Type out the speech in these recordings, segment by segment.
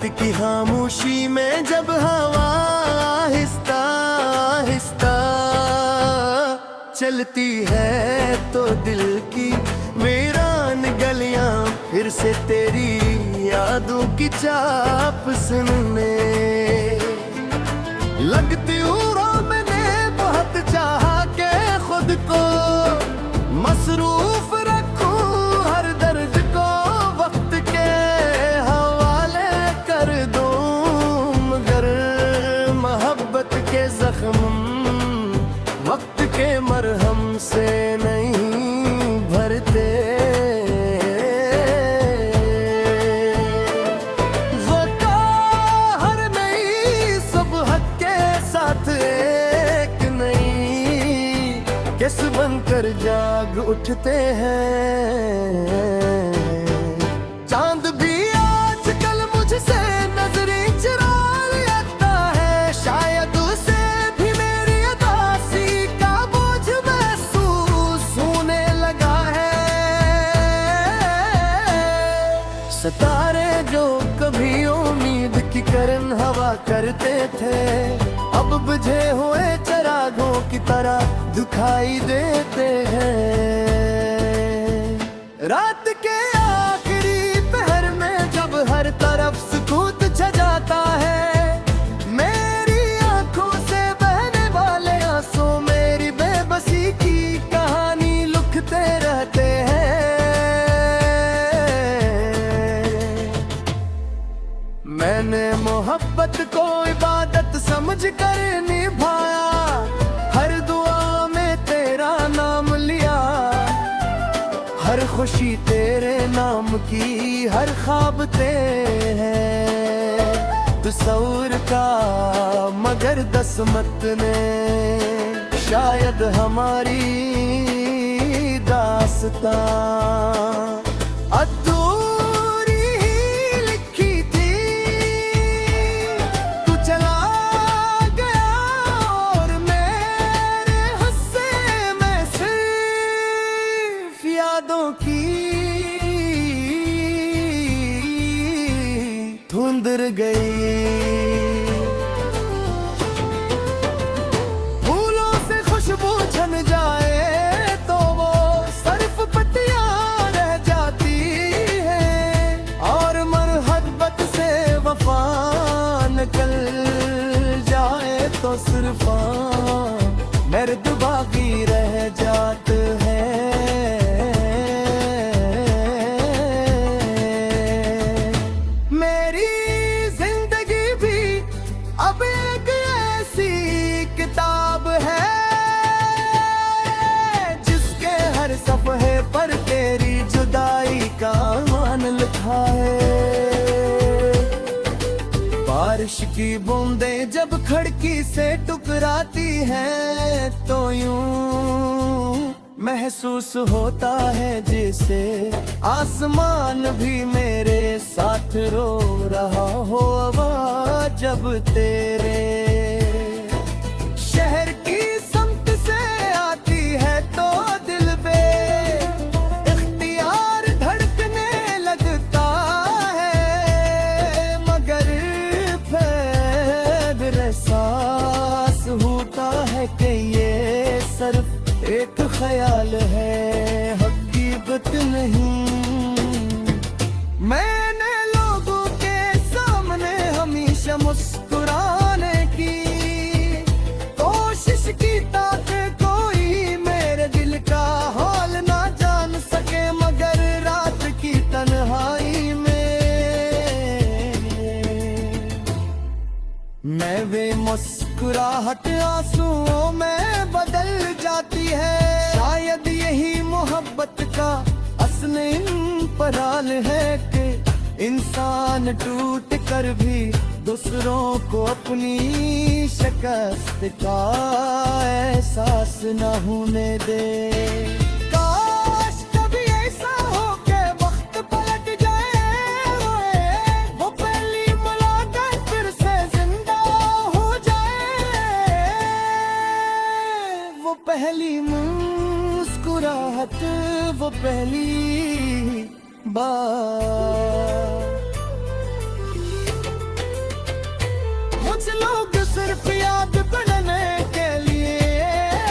की खामोशी में जब हवा आहिस्ता आहिस्ता चलती है तो दिल की वीरान गलियां फिर से तेरी यादों की चाप सुनने लगती हूँ। मैंने बहुत चाहा के खुद को मसरूफ रखूं, हर दर्द को वक्त के हवाले कर दूं, मगर मोहब्बत के जख्म वक्त के मरहम से नहीं भरते। किस बनकर जाग उठते हैं। चांद भी आजकल मुझसे नजरें चुरा लेता है, शायद उसे भी मेरी उदासी का बोझ महसूस होने लगा है। सितारे जो कभी उम्मीद की करन हवा करते थे, अब बुझे हुए चरागों की तरह दिखाई देते हैं। रात के आखिरी पहर में जब हर तरफ सुकूत छा जाता है, मेरी आंखों से बहने वाले आंसू मेरी बेबसी की कहानी लिखते रहते हैं। मैंने मोहब्बत को इबादत समझ कर निभाया, हर दुआ में तेरा नाम लिया, हर खुशी तेरे नाम की, हर ख्वाब तेरे हैं तस्वुर का, मगर दस्मत ने शायद हमारी दास्तां धुंधर गई। फूलों से खुशबू छन जाए तो वो सिर्फ पत्तियां रह जाती है, और मोहब्बत से वफा निकल जाए तो सिर्फ मर्द बाकी रह जाते हैं। अब एक ऐसी किताब है जिसके हर सफ़हे पर तेरी जुदाई का मान लिखा है। बारिश की बूंदें जब खिड़की से टकराती हैं तो यूं महसूस होता है जैसे आसमान भी मेरे साथ रो रहा हो। आवाज़ जब तेरे शहर की समत से आती है तो दिल पे इख्तियार धड़कने लगता है, मगर फिर एहसास होता है कि ये सिर्फ एक ख्याल है, हकीकत नहीं। मैंने लोगों के सामने हमेशा मुस्कुराने की कोशिश की ताकि कोई मेरे दिल का हाल ना जान सके, मगर रात की तन्हाई में मैं वे मुस्कुराहट आंसुओं में बदल जाती है। शायद यही मोहब्बत का असली इंपराल है कि इंसान टूट कर भी दूसरों को अपनी शिकस्त का एहसास न होने दे। काश कभी ऐसा हो के वक्त पलट जाए, वो पहली मुलाकात फिर से जिंदा हो जाए, वो पहली मुस्कुराहट, वो पहली बार। सिर्फ याद बनने के लिए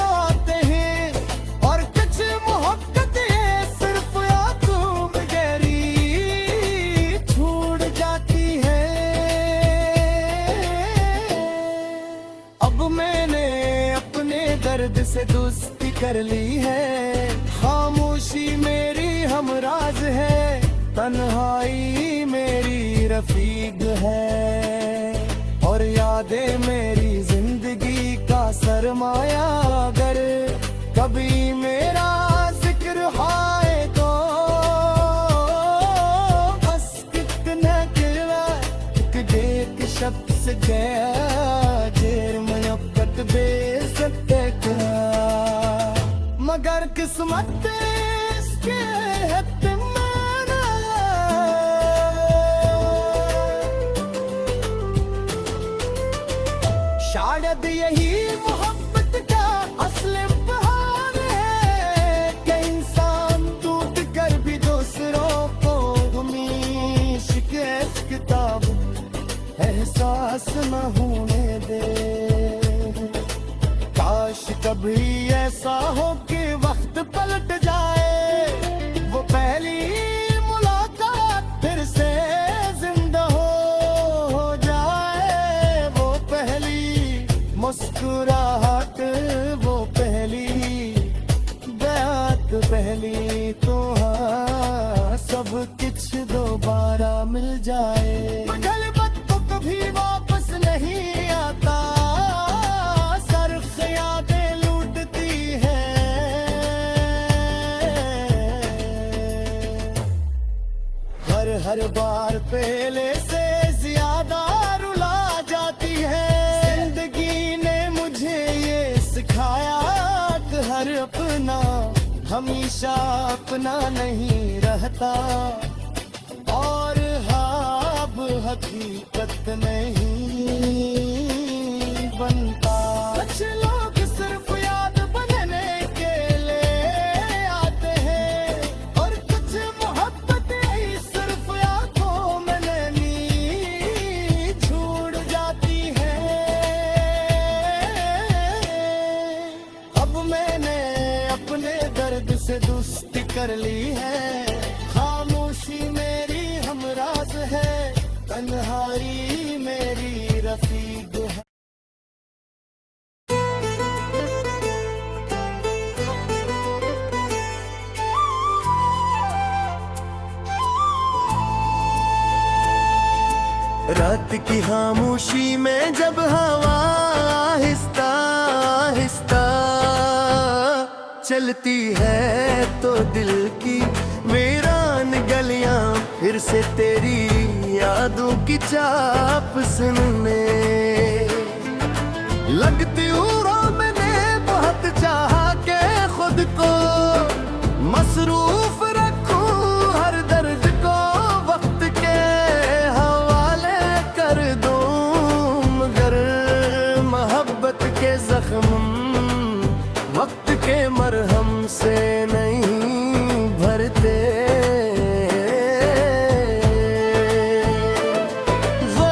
आते हैं, और कुछ मोहब्बत ये सिर्फ आंखों में गहरी छूट जाती है। अब मैंने अपने दर्द से दोस्ती कर ली है, खामोशी मेरी हमराज है, तन्हाई मेरी रफीक है, और यादें मेरी जिंदगी का सरमाया। अगर कभी मेरा जिक्र आए तो बस कितना गिला एक शख्स गया जेर में अब तक बेइज्जत का, मगर किस्मत इसके है शायद यही मोहब्बत का असली बहार है कि इंसान टूट कर भी दूसरों को गुमीश के किताब एहसास न होने दे। काश कभी ऐसा हो कि वक्त पलट जाए, वो पहली मुलाकात फिर से जिंदा हो जाए, वो पहली मुस्कुराहट, वो पहली बात पहली तो हाँ सब कुछ दोबारा मिल जाए। गलबत तो कभी वापस नहीं आता, सर्फ यादें लूटती है, हर बार पहले से ज्यादा रुला जाती है। सिखाया कि हर अपना हमेशा अपना नहीं रहता, और ख्वाब हकीकत नहीं बनता। कुछ लोग सिर्फ याद बनने के लिए आते हैं, और कुछ मोहब्बत ही सिर्फ आंखों में नैनी छूट जाती है। मैंने अपने दर्द से दोस्ती कर ली है, खामोशी मेरी हमराज है, तन्हाई मेरी रफीक है। रात की खामोशी में जब हवा आहिस्ता आहिस्ता चलती है, तो दिल की वीरान गलियां फिर से तेरी यादों की चाप सुनने लगती हूँ। मैंने बहुत चाहा के खुद को मसरूफ रखूं, हर दर्द को वक्त के हवाले कर दूं, मगर मोहब्बत के जख्म वक्त के मरहम से नहीं भरते। वो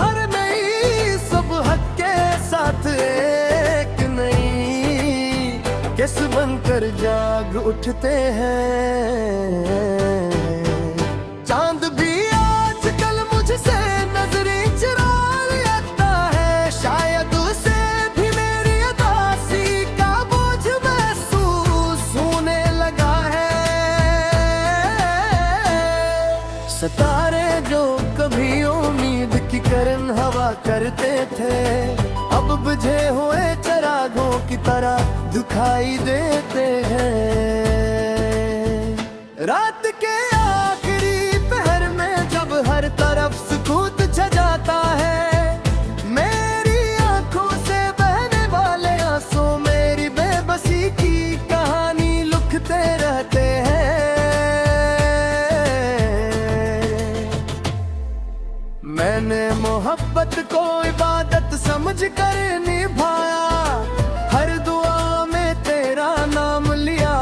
हर नई सुबह के साथ एक नई किस बनकर जाग उठते हैं। चांद भी आजकल मुझसे नजरें चुरा लेता है, शायद सितारे जो कभी उम्मीद की करन हवा करते थे, अब बुझे हुए चिरागों की तरह दिखाई देते हैं। रात के आखिरी पहर में जब हर तरफ सुकून छा जाता है, मेरी आंखों से बहने वाले आंसू मेरी बेबसी की कहानी लिखते रहते हैं। मैंने मोहब्बत को इबादत समझ कर निभाया, हर दुआ में तेरा नाम लिया,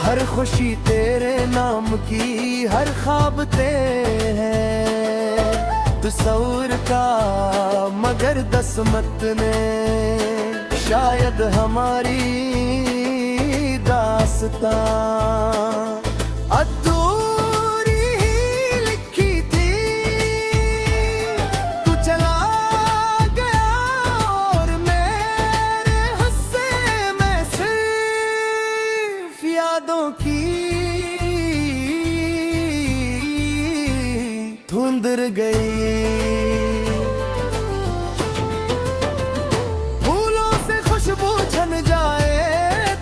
हर खुशी तेरे नाम की, हर ख्वाब तेरे हैं। तसव्वुर का, मगर दस्मत ने शायद हमारी दास्तां अधूरी ही लिखी थी। तू चला गया और मेरे हिस्से में सिर्फ यादों की धुंध रह गई। फूलों से खुशबू छन जाए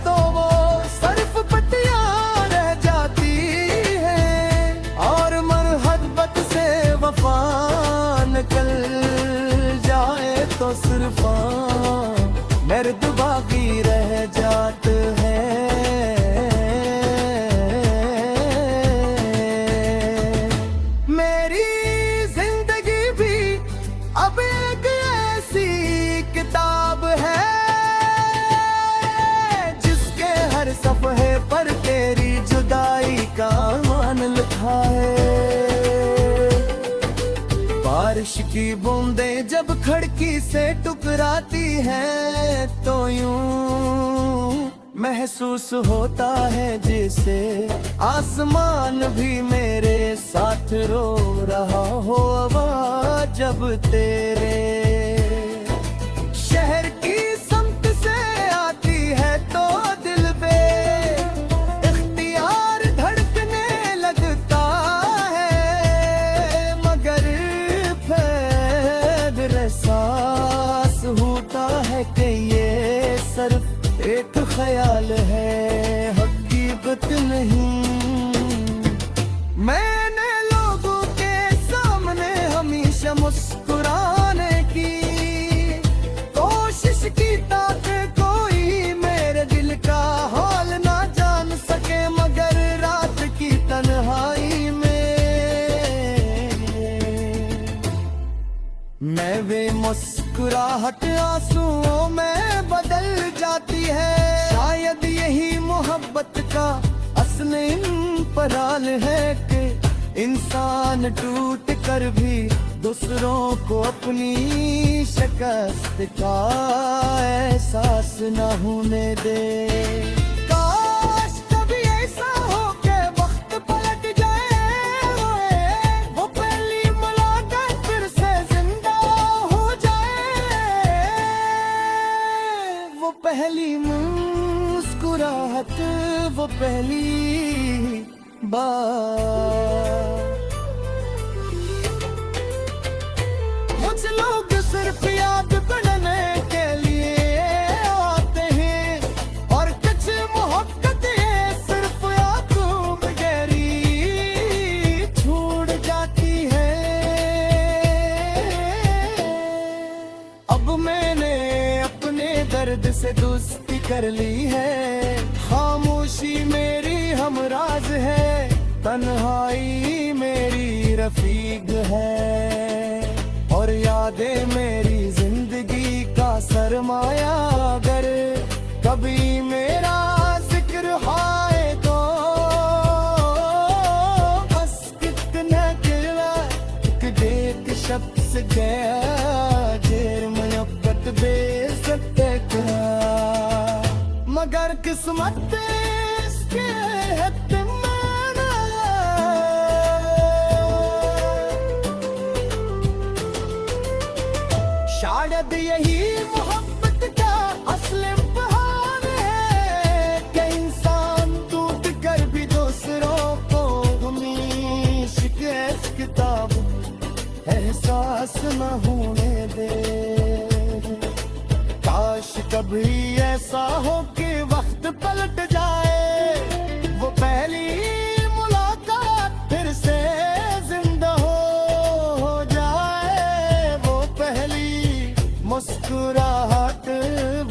तो वो सर्फ पत्तियां रह जाती है, और मरहबत से वफा निकल जाए तो सिर्फ मर्द बाकी रह जाते हैं। मेरी जिंदगी भी अब एक ऐसी किताब है जिसके हर सफ़हे पर तेरी जुदाई का मान लिखा है। बारिश की बूंदें जब खिड़की से टकराती हैं तो यूं महसूस होता है जैसे आसमान भी मेरे साथ रो रहा हो। हवा जब तेरे शहर की समत से आती है तो दिल पे इख्तियार धड़कने लगता है, मगर फिर एहसास होता है कि ये सिर्फ एक ख्याल है, हकीकत नहीं। मैंने लोगों के सामने हमेशा मुस्कुराने की कोशिश की ताकि कोई मेरे दिल का हाल ना जान सके, मगर रात की तन्हाई में मैं वे मुस्कुराहट आंसुओं में बदल जाती है। शायद यही मोहब्बत का असली इंपराल है कि इंसान टूट कर भी दूसरों को अपनी शिकस्त का एहसास न होने दे। काश कभी ऐसा हो कि वक्त पलट जाए, वो पहली मुलाकात फिर से जिंदा हो जाए, वो पहली मुस्कुराहट, वो पहली बार। कुछ लोग सिर्फ याद करने के लिए आते हैं, और कुछ मोहब्बत सिर्फ आंखों में गहरी छूट जाती है। अब मैंने अपने दर्द से दोस्ती कर ली है, खामोशी मेरी हमराज है, तन्हाई मेरी रफीक है, और यादें मेरी जिंदगी का सरमाया। अगर कभी मेरा जिक्र आए तो बस कितना गिला एक शख्स गया जेर मोहब्बत बेइज्जत का, मगर किस्मत इसके हद शायद यही मोहब्बत का असली बहार है कि इंसान टूट कर भी दूसरों को अपनी शिकस्त किताब एहसास न होने दे। काश कभी ऐसा हो कि वक्त पलट जाए, वो पहली मुलाकात फिर से जिंदा हो जाए, वो पहली मुस्कुराहट,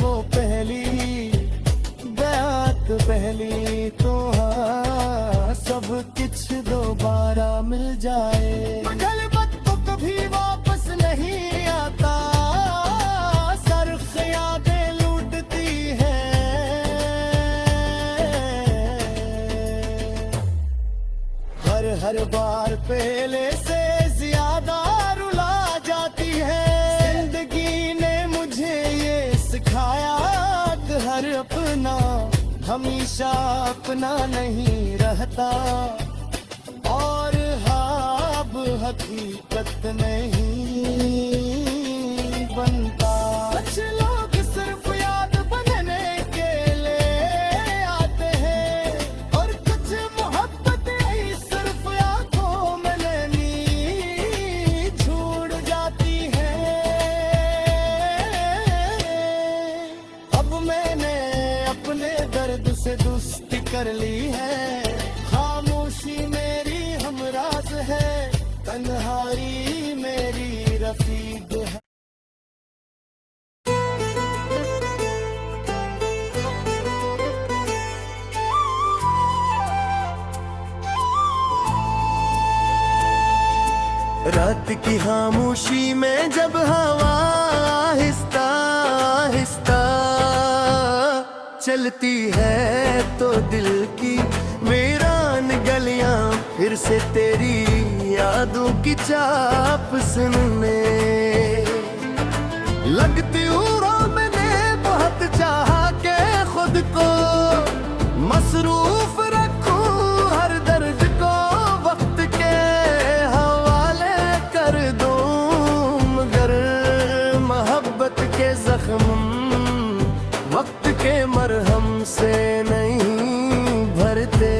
वो पहली बात, पहली तो हाँ सब कुछ दोबारा मिल जाए। गलबत तो कभी वापस नहीं आता, सर्ख यादें लूटती है, हर बार पहले से ज्यादा रुला हमेशा अपना नहीं रहता, और ख्वाब हकीकत नहीं बनता। कुछ लोग सिर्फ याद बनने के लिए आते हैं, और कुछ मोहब्बत ही सिर्फ आंखों में नैनी छूट जाती है। अब मैंने अपने दर्द से दोस्ती कर ली है, खामोशी मेरी हमराज है, तन्हाई मेरी रफीक है। रात की खामोशी में जब हवा आहिस्ता आहिस्ता चलती है, तो दिल की वीरान गलियां फिर से तेरी यादों की चाप सुनने लगती हूँ। मैंने बहुत चाहा के खुद को मसरूफ रखूं, हर दर्द को वक्त के हवाले कर दूं, मगर मोहब्बत के जख्म वक्त के मरहम से नहीं भरते।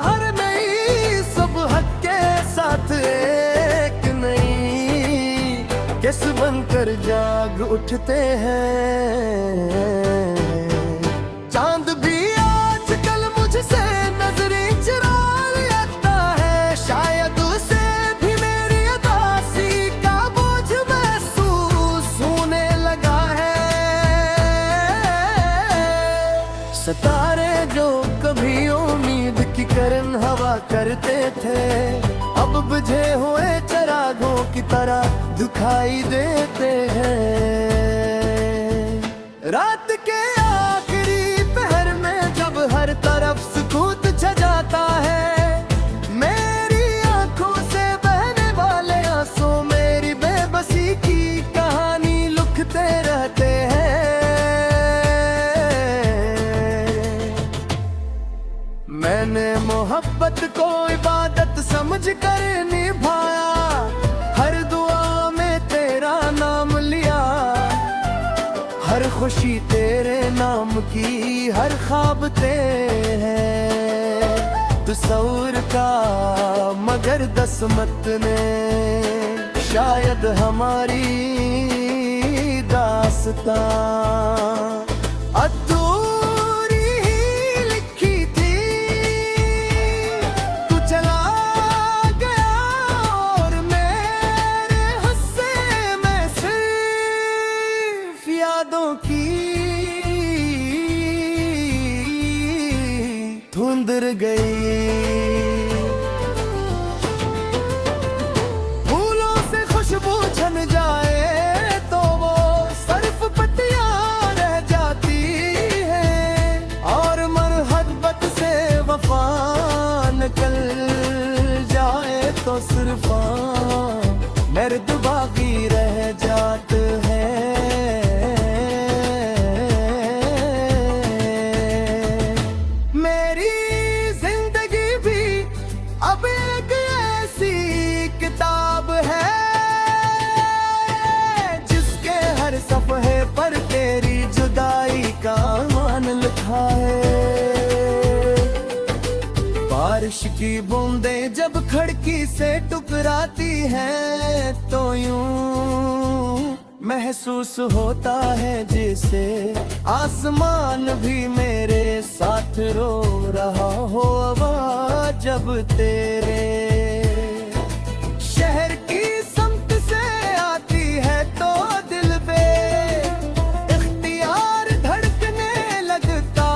हर नई सुबह के साथ एक नई किस बनकर जाग उठते हैं। चांद भी आजकल मुझसे नजरें चुरा लेता है, शायद उसे भी मेरी उदासी का बोझ महसूस होने लगा है। सितारे जो कभी उम्मीद की किरण हवा करते थे, अब बुझे हुए चिरागों की तरह दिखाई देते हैं। रात के आखिरी पहर में जब हर तरफ सुकूत छा जाता है, मेरी आंखों से बहने वाले आंसू मेरी बेबसी की कहानी लिखते रहते हैं। मैंने मोहब्बत को इबादत समझ कर निभाया, हर दुआ में तेरा नाम लिया, हर खुशी तेरे नाम की, हर ख्वाब तेरे हैं तस्वुर का, मगर दस्मत ने शायद हमारी दास्तां अधूरी ही लिखी थी। तू चला गया और मेरे हिस्से में सिर्फ यादों की धुंध रह गई। फूलों से खुशबू छन जाए तो वो सिर्फ पत्तियां रह जाती है, और मोहब्बत से वफा निकल जाए तो सिर्फ मर्द बाकी रह जाते हैं। मेरी जिंदगी भी अब एक ऐसी किताब है, जिसके हर सफ़हे पर तेरी जुदाई का मान लिखा है। बारिश की बूंदें जब खिड़की से टकराती हैं, तो यूं महसूस होता है जैसे आसमान भी मेरे साथ रो रहा हो। आवाज़ जब तेरे शहर की समत से आती है, तो दिल पे इख्तियार धड़कने लगता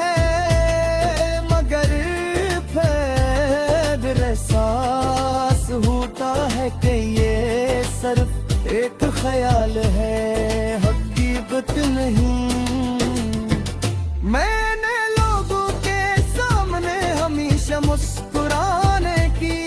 है, मगर फिर एहसास होता है कि ये सिर्फ एक ख्याल है, हकीकत नहीं। मैंने लोगों के सामने हमेशा मुस्कुराने की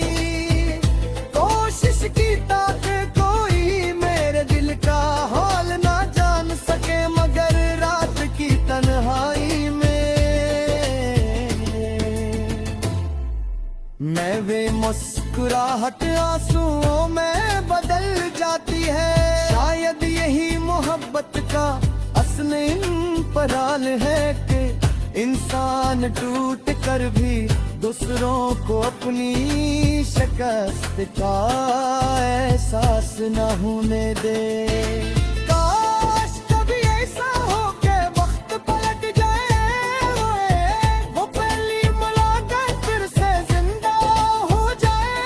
मैं वे मुस्कुराहट आंसुओं में बदल जाती है। शायद यही मोहब्बत का असली इम्तिहान है कि इंसान टूट कर भी दूसरों को अपनी शिकस्त का एहसास न होने दे। काश कभी ऐसा हो के वक्त पलट जाए, वो पहली मुलाकात फिर से जिंदा हो जाए,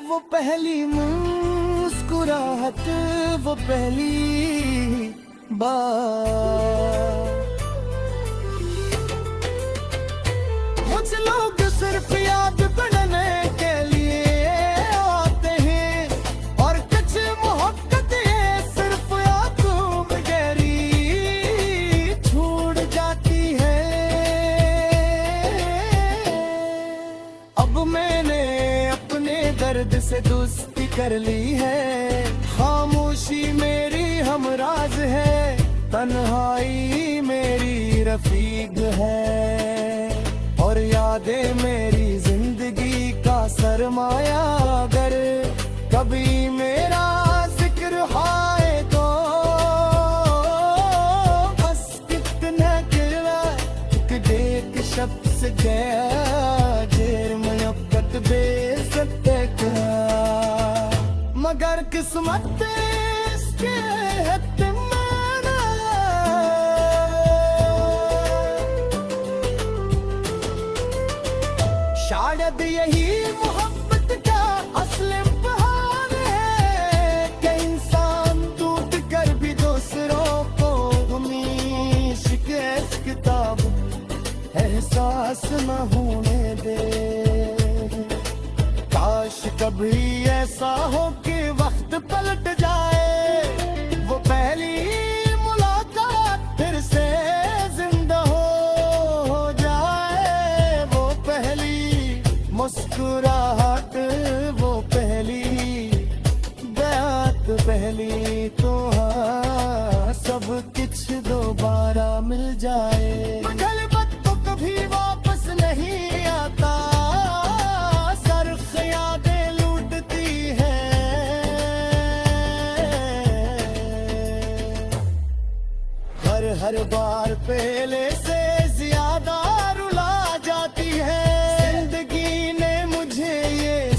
वो पहली मुस्कुराहट, वो पहली बार। कुछ लोग सिर्फ याद करने के लिए आते हैं और कुछ मोहब्बत ये सिर्फ आंखों में गहरी छूट जाती है। अब मैंने अपने दर्द से दोस्ती कर ली है। खामोशी मेरी हमराज है, तन्हाई मेरी रफीक है, और यादें मेरी जिंदगी का सरमाया। अगर कभी मेरा जिक्र आए तो बस कितना गिला एक शख्स गया जेर में अब तक बेइज्जत का, मगर किस्मत इसके हद शायद यही मोहब्बत का असली इम्तिहान है कि इंसान टूट कर भी दूसरों को अपनी शिकस्त किताब एहसास न होने दे। काश कभी ऐसा हो कि वक्त पलट जाए, वो पहली मुलाकात फिर से जिंदा हो जाए, वो पहली मुस्कुराहट, वो पहली बात, पहली तो हाँ सब कुछ दोबारा मिल जाए। गलबत तो कभी वापस नहीं आता, सर्ख यादें लूटती है, हर बार पहले से ज्यादा रुला जाती है।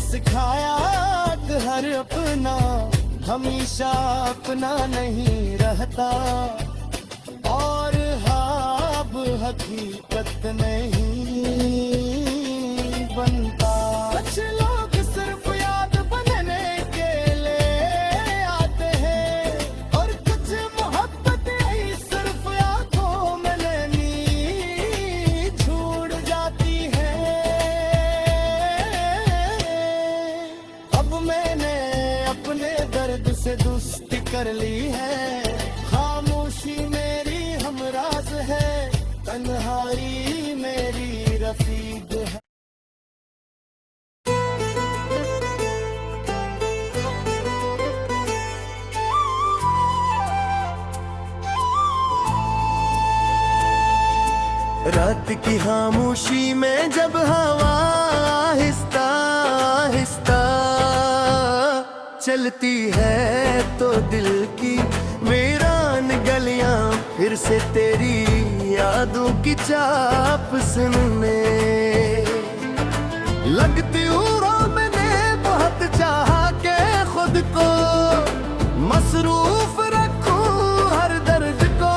सिखाया कि हर अपना हमेशा अपना नहीं रहता, और ख्वाब हकीकत नहीं बनता। कुछ लोग सिर्फ याद बनने के लिए आते हैं और कुछ मोहब्बत ही सिर्फ आंखों में नैनी छूट जाती है। मैंने अपने दर्द से दोस्ती कर ली है। खामोशी मेरी हमराज है, तन्हाई मेरी रफीक है। रात की खामोशी में जब हवा आहिस्ता आहिस्ता चलती है तो दिल की वीरान गलियां फिर से तेरी यादों की चाप सुनने लगती हूँ। मैंने बहुत चाहा के खुद को मसरूफ रखूं, हर दर्द को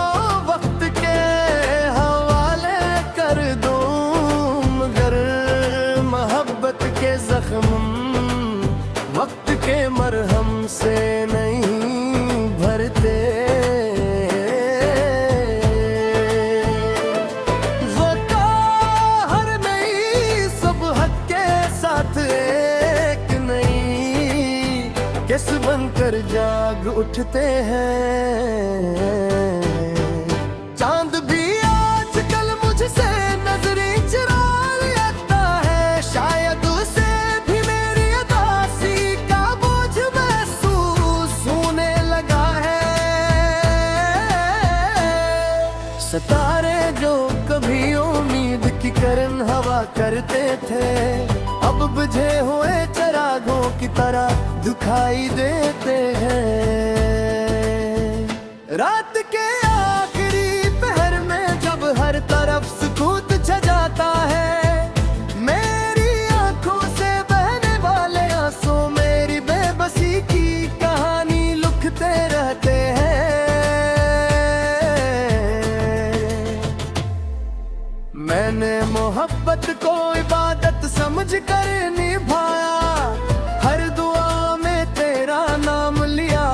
वक्त के हवाले कर दूं, मगर मोहब्बत के जख्म वक्त के मरहम से नहीं भरते। वक़्त हर नई सुबह के साथ एक नई किस बनकर जाग उठते हैं। चांद भी आजकल मुझसे नजरें चुरा लेता है, शायद उसे भी मेरी उदासी का बोझ महसूस होने लगा है। सितारे जो कभी उम्मीद की करन हवा करते थे, अब बुझे हुए चिरागों की तरह दिखाई देते हैं। रात के आखिरी पहर में जब हर तरफ सुकूत छा जाता है, मेरी आंखों से बहने वाले आंसू मेरी बेबसी की कहानी लिखते रहते हैं। मैंने मोहब्बत को इबादत समझ कर निभाया, हर दुआ में तेरा नाम लिया,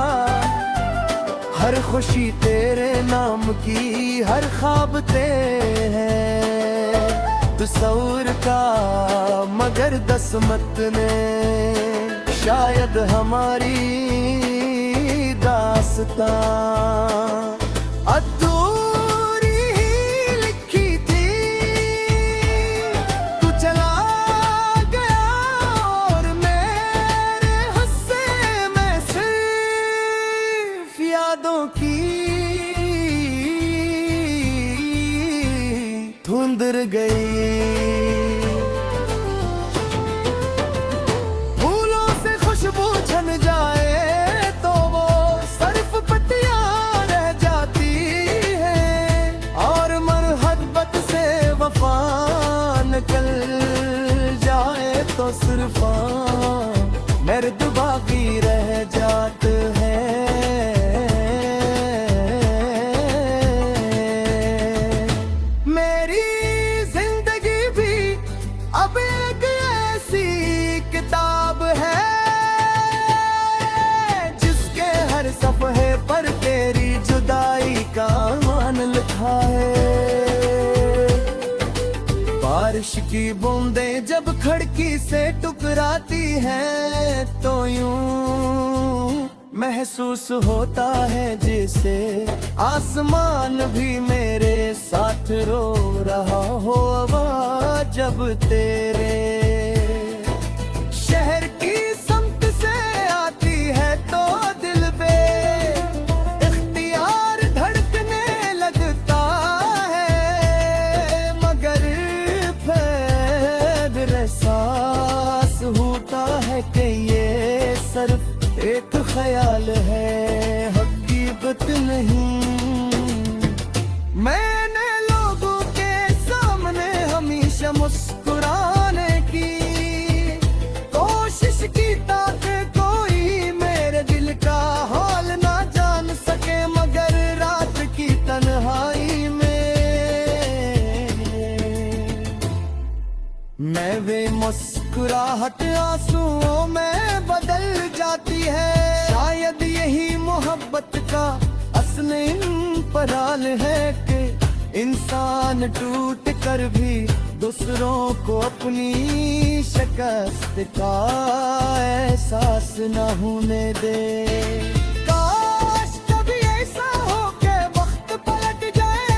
हर खुशी तेरे नाम की, हर ख्वाब तेरे हैं तस्वुर का, मगर दस्मत ने शायद हमारी दास्तां अधूरी ही लिखी थी। तू चला गया और मेरे हिस्से में सिर्फ यादों की धुंध रह गई। फूलों से खुशबू छन जाए तो वो सर्फ पत्तियां रह जाती है, और मोहब्बत से वफा निकल जाए तो सिर्फ मर्द बाकी रह जाते हैं। मेरी जिंदगी भी अब एक ऐसी किताब है जिसके हर सफ़हे पर तेरी जुदाई का मान लिखा है। बारिश की बूंदें जब खिड़की से टकराती हैं तो यूं महसूस होता है जैसे आसमान भी मेरे साथ रो रहा हो। आवाज़ जब तेरे शहर की समत से आती है तो दिल पे इख्तियार धड़कने लगता है, मगर फिर एहसास होता है कि ये सिर्फ एक ख्याल है, हकीकत नहीं। मैंने लोगों के सामने हमेशा मुस्कुराने की कोशिश की ताकि कोई मेरे दिल का हाल ना जान सके, मगर रात की तन्हाई में मैं वे मुस्कुराहट आंसुओं में बदल जाती है। शायद यही मोहब्बत का असली पराल है कि इंसान टूट कर भी दूसरों को अपनी शिकस्त का एहसास न होने दे। काश कभी ऐसा हो कि वक्त पलट जाए,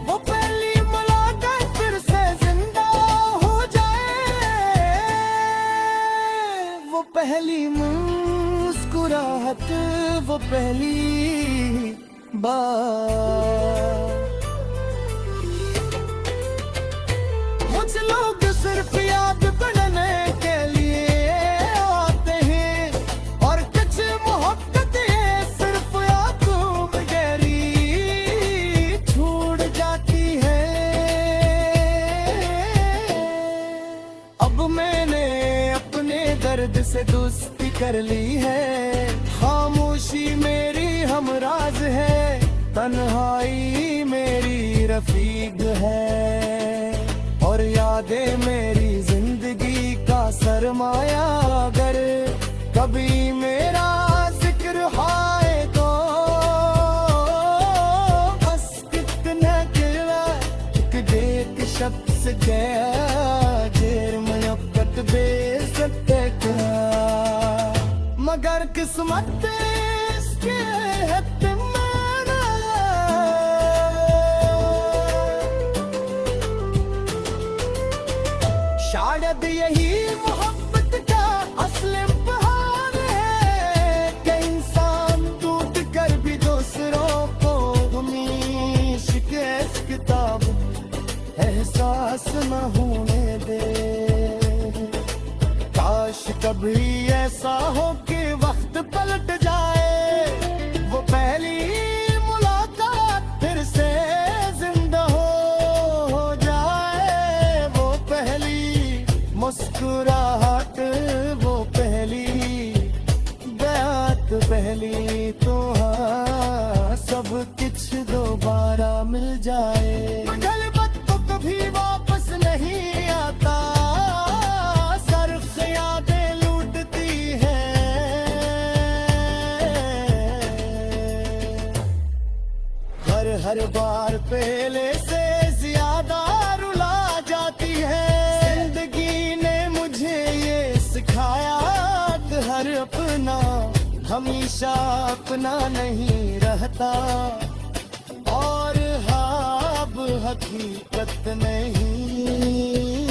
वो पहली मुलाकात फिर से जिंदा हो जाए, वो पहली मुस्कुराहट, वो पहली बार। कुछ लोग सिर्फ याद करने के लिए आते हैं, और कुछ मोहब्बत सिर्फ आंखों में गहरी छूट जाती है। अब मैंने अपने दर्द से दोस्ती कर ली है, खामोशी मेरी हमराज है, तन्हाई मेरी रफीक है, और यादें मेरी जिंदगी का सरमाया। अगर कभी मेरा जिक्र आए तो बस कितना गिला एक देख शख्स गया जेर में अपत बेइज्जत का, मगर किस्मत इसके है शायद यही मोहब्बत का असली बहार है कि इंसान टूट कर भी दूसरों को हमेशा किताब एहसास न होने दे। काश कभी ऐसा हो कि वक्त पलट जाए, वो पहली मुलाकात फिर से जिंदा हो जाए। वो पहली मुस्कुराहट, वो पहली बात, पहली तो हाँ सब कुछ दोबारा मिल जाए। गलबत तो कभी वापस नहीं आता, सर्फ यादें लूटती है। हर बार पहले से ज्यादा रुला जाती है। जिंदगी ने मुझे ये सिखाया कि हर अपना हमेशा अपना नहीं रहता, और हाँ अब हकीकत नहीं।